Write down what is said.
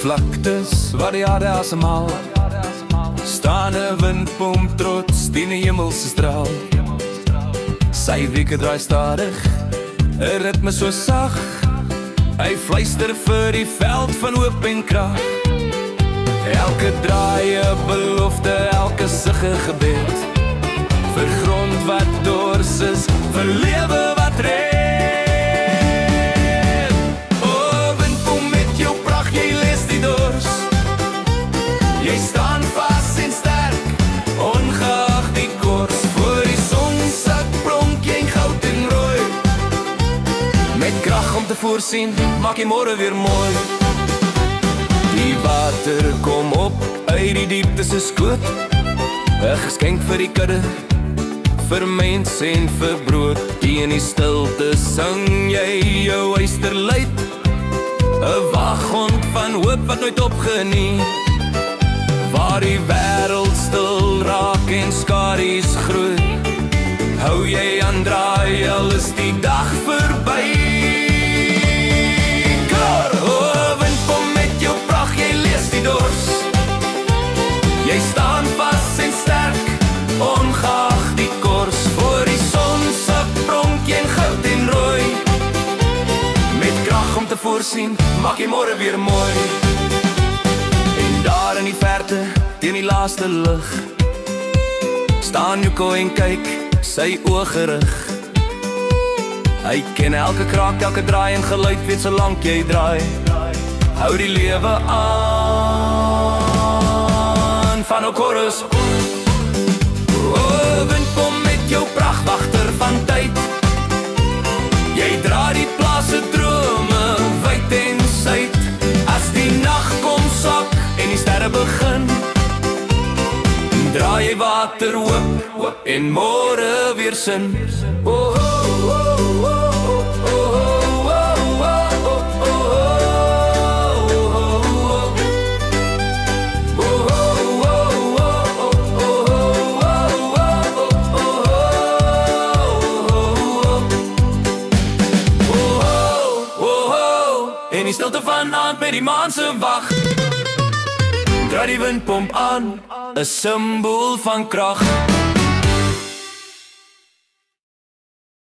Vlaktes waar die aarde asemhaal, staan 'n windpomp trots teen die hemelse straal. Sy wieke draai stadig, 'n ritme so sag. Hy fluister vir die veld van hoop en krag. Elke draai 'n belofte, elke sug 'n gebed, vir grond wat dors is, vir lewe wat red. Jy staan vas en sterk, ongeag die koers. Voor die son sak pronk jy goud en rooi. Met krag om te voorsien, maak jy môre weer mooi. Die water kom op uit die diepte se skoot, 'n geskenk vir die kudde, vir mens en vir brood. In die stilte sing jy jou eysterluit, 'n waghond van hoop wat nooit opgenie. Waar die wêreld stil raak en skadu's groei, hou jy aan draai, al is die dag verby. Kar, windpomp met jou pragt, jy lees die dors. Jy staan vas en sterk, ongeag die koers. Voor die son sak pronk jy goud en rooi. Met krag om te voorsien, maak jy môre weer mooi. Daar in die verte, teen die laaste lig, staan Yuko en kyk, sy oë gerig. Hy ken elke kraak, elke draai en geluid, weet solank jy draai, hou die lewe aan. Van Okoros, windpomp met jou pragt, wagter van tyd. Jy dra die plase drome, wyd en suid. As die nag kom sak en die sterre begin, draai jy water hoop en môre weer sin. En die stilte van aand met die maan se wag, draai die windpomp aan, 'n simbool van krag.